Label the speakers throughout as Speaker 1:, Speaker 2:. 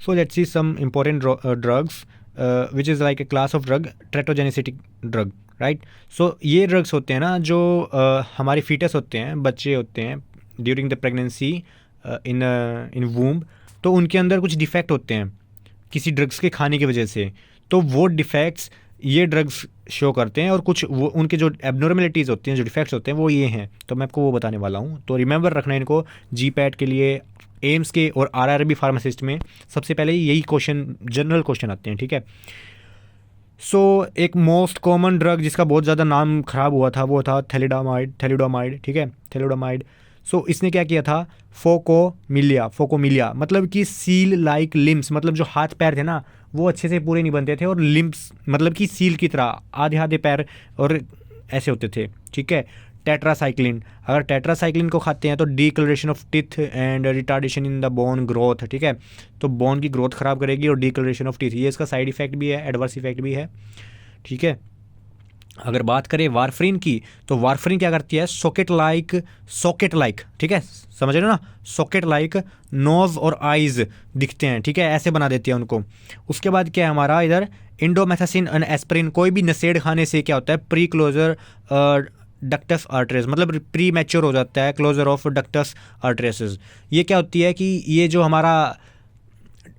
Speaker 1: So let's see some important drugs which is like a class of drug, teratogenic drug, right. So ये drugs होते हैं ना जो हमारे फीटस होते हैं, बच्चे होते हैं during the pregnancy in womb, तो उनके अंदर कुछ डिफेक्ट होते हैं किसी ड्रग्स के खाने की वजह से. तो वो डिफेक्ट्स ये ड्रग्स शो करते हैं, और कुछ वो उनके जो एबनॉर्मेलिटीज़ होती हैं, जो डिफेक्ट्स होते हैं वो ये हैं. तो मैं आपको वो बताने वाला हूँ. तो रिमेंबर रखना इनको GPAT के लिए, एम्स के और RRB फार्मासिस्ट में सबसे पहले यही क्वेश्चन, जनरल क्वेश्चन आते हैं. ठीक है. सो एक मोस्ट कॉमन ड्रग जिसका बहुत ज़्यादा नाम ख़राब हुआ था वो था थैलिडोमाइड. ठीक है, थैलिडोमाइड. सो इसने क्या किया था, फोकोमिलिया मतलब कि सील लाइक लिम्स, मतलब जो हाथ पैर थे ना वो अच्छे से पूरे नहीं बनते थे, और लिम्स मतलब कि सील की तरह आधे आधे पैर और ऐसे होते थे. ठीक है. टेट्रासाइक्लिन, अगर टेट्रासाइक्लिन को खाते हैं तो decoloration of teeth and retardation in the bone growth. ठीक है. तो बोन की ग्रोथ ख़राब करेगी और डीकलरेशन ऑफ टीथ, ये इसका साइड इफेक्ट भी है, एडवर्स इफेक्ट भी है. ठीक है. अगर बात करें वारफरिन की, तो वारफरिन क्या करती है, सॉकेट लाइक. ठीक है, समझ रहे हो ना, सॉकेट लाइक नोज और आइज़ दिखते हैं. ठीक है, ऐसे बना देती है उनको. उसके बाद क्या है हमारा इधर, इंडोमेथासिन एंड एस्पिरिन. कोई भी नशेड़ खाने से क्या होता है, प्री क्लोजर डक्टस आर्टरीज, मतलब प्री मैच्योर हो जाता है क्लोजर ऑफ डक्टस आर्टरीज. ये क्या होती है कि ये जो हमारा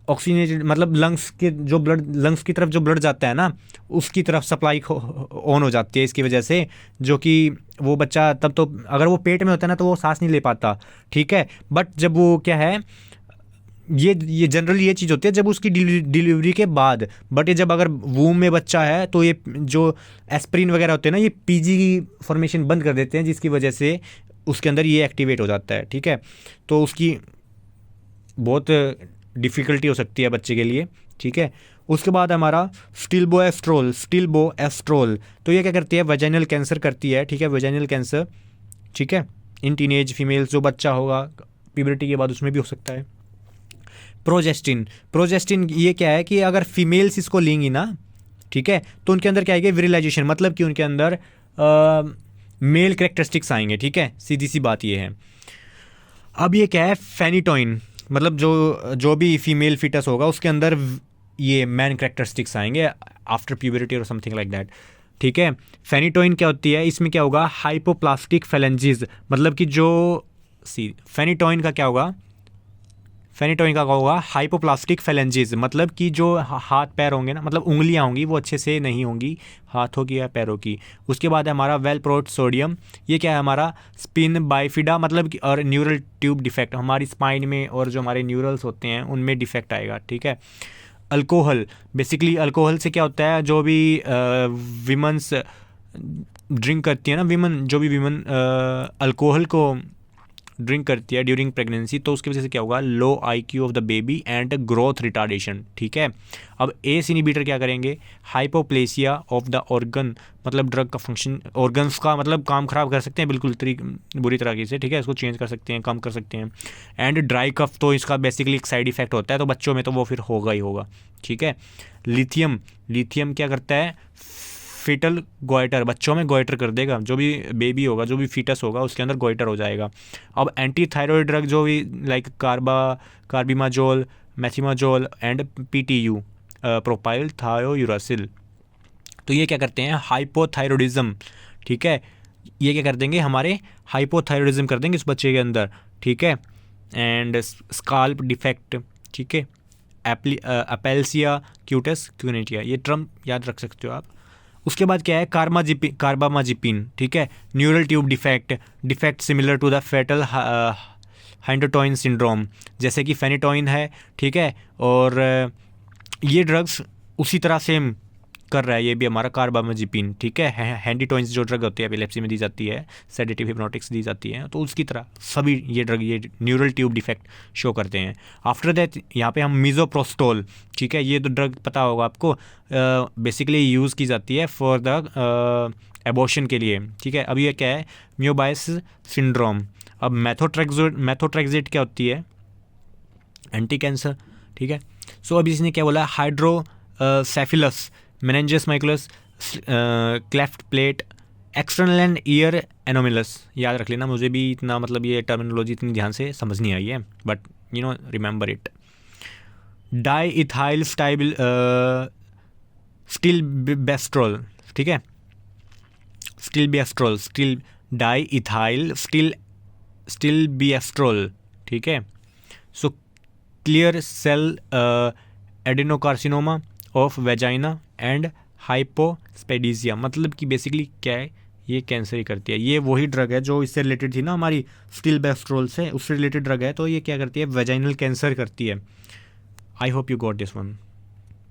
Speaker 1: ऑक्सीजनेटेड मतलब लंग्स के जो ब्लड, लंग्स की तरफ जो ब्लड जाता है ना, उसकी तरफ सप्लाई ऑन हो जाती है इसकी वजह से, जो कि वो बच्चा तब तो अगर वो पेट में होता है ना तो वो सांस नहीं ले पाता. ठीक है. बट जब वो क्या है, ये जनरली ये चीज़ होती है जब उसकी डिलीवरी के बाद. बट ये जब अगर वूम में बच्चा है तो ये जो एस्पिरिन वगैरह होते हैं ना, ये PG की फॉर्मेशन बंद कर देते हैं, जिसकी वजह से उसके अंदर ये एक्टिवेट हो जाता है. ठीक है. तो उसकी बहुत डिफ़िकल्टी हो सकती है बच्चे के लिए. ठीक है. उसके बाद हमारा स्टिल्बो एस्ट्रोल. तो ये क्या करती है, वेजाइनल कैंसर करती है. ठीक है, वेजाइनल कैंसर. ठीक है, इन टीनेज फीमेल्स, जो बच्चा होगा प्यूबर्टी के बाद उसमें भी हो सकता है. प्रोजेस्टिन ये क्या है कि अगर फीमेल्स इसको लेंगी ना, ठीक है, तो उनके अंदर क्या आएगी, विरिलाइजेशन, मतलब कि उनके अंदर मेल कैरेक्टरिस्टिक्स आएंगे. ठीक है, सीधी सी बात ये है. अब ये क्या है, फेनिटोइन, मतलब जो भी फीमेल फीटस होगा उसके अंदर ये मैन कैरेक्टरिस्टिक्स आएंगे आफ्टर प्यूबरिटी और समथिंग लाइक दैट. ठीक है. फेनिटोइन क्या होती है, इसमें क्या होगा, हाइपोप्लास्टिक फेलेंजीज, मतलब कि जो फेनिटोइन का क्या होगा, हाइपोप्लास्टिक फेलेंजीज, मतलब कि जो हाथ पैर होंगे ना, मतलब उंगलियां होंगी वो अच्छे से नहीं होंगी हाथों की या पैरों की. उसके बाद है हमारा वेलप्रोट सोडियम. ये क्या है हमारा, स्पिन बाइफिडा, मतलब कि और न्यूरल ट्यूब डिफेक्ट, हमारी स्पाइन में और जो हमारे न्यूरल्स होते हैं उनमें डिफेक्ट आएगा. ठीक है. अल्कोहल, बेसिकली अल्कोहल से क्या होता है, जो भी विमेंस ड्रिंक करती है ना, जो भी विमेन अल्कोहल को ड्रिंक करती है ड्यूरिंग प्रेगनेंसी, तो उसकी वजह से क्या होगा, लो IQ of the baby and growth retardation. ठीक है. अब ACE इनहिबिटर क्या करेंगे, हाइपोप्लेसिया ऑफ द ऑर्गन, मतलब ड्रग का फंक्शन, ऑर्गन्स का मतलब काम ख़राब कर सकते हैं बिल्कुल बुरी तरीके से. ठीक है, इसको चेंज कर सकते हैं, कम कर सकते हैं. एंड ड्राई कफ, तो इसका बेसिकली एक साइड इफेक्ट होता है, तो बच्चों में तो वो फिर होगा ही होगा. ठीक है. लिथियम क्या करता है, फीटल गोइटर, बच्चों में गोइटर कर देगा, जो भी बेबी होगा, जो भी फीटस होगा उसके अंदर गोइटर हो जाएगा. अब एंटी थायराइड ड्रग जो भी like carbimazole, methimazole and PTU, propyl thiouracil, तो ये क्या करते हैं, हाइपोथायरॉयडिज्म. ठीक है, ये क्या कर देंगे, हमारे हाइपोथायरॉयडिज्म कर देंगे इस बच्चे के अंदर. ठीक है. And scalp defect. ठीक है. एपेल्सिया क्यूटस क्यूनेटिया, ये टर्म याद रख सकते हो आप. उसके बाद क्या है, कार्बामाजिपिन. ठीक है. Neural tube defect similar to the fetal hydantoin syndrome, जैसे कि फेनिटोइन है. ठीक है. और ये ड्रग्स उसी तरह सेम कर रहा है, ये भी हमारा कार्बामाजिपिन. ठीक है. हैंडीटोइंस जो ड्रग होती है एपिलेप्सी में दी जाती है, सेडेटिव हिप्नोटिक्स दी जाती है, तो उसकी तरह सभी ये ड्रग ये न्यूरल ट्यूब डिफेक्ट शो करते हैं. आफ्टर दैट यहाँ पे हम मिजोप्रोस्टोल. ठीक है, ये तो ड्रग पता होगा आपको, बेसिकली यूज़ की जाती है फॉर द एबॉर्शन के लिए. ठीक है. अब ये क्या है, म्योबाइस सिंड्रोम. अब मैथोट्रेक्सेट क्या होती है, एंटी कैंसर. ठीक है. सो अब इसने क्या बोला, hydrocephalus, meningomyelocele, cleft palate, external and ear anomalies. याद रख लेना, मुझे भी इतना मतलब ये टर्मिनोलॉजी इतनी ध्यान से समझ नहीं आई है, but remember it. Diethylstilbestrol, ठीक है, stilbestrol, still diethylstilbestrol, ठीक है। So clear cell adenocarcinoma of vagina and hypospadias, मतलब कि बेसिकली क्या है, ये कैंसर ही करती है। ये वही ड्रग है जो इससे रिलेटेड थी ना हमारी स्टिल बेस्ट्रोल से, उससे रिलेटेड ड्रग है। तो ये क्या करती है, वेजाइनल कैंसर करती है। I hope you got this one.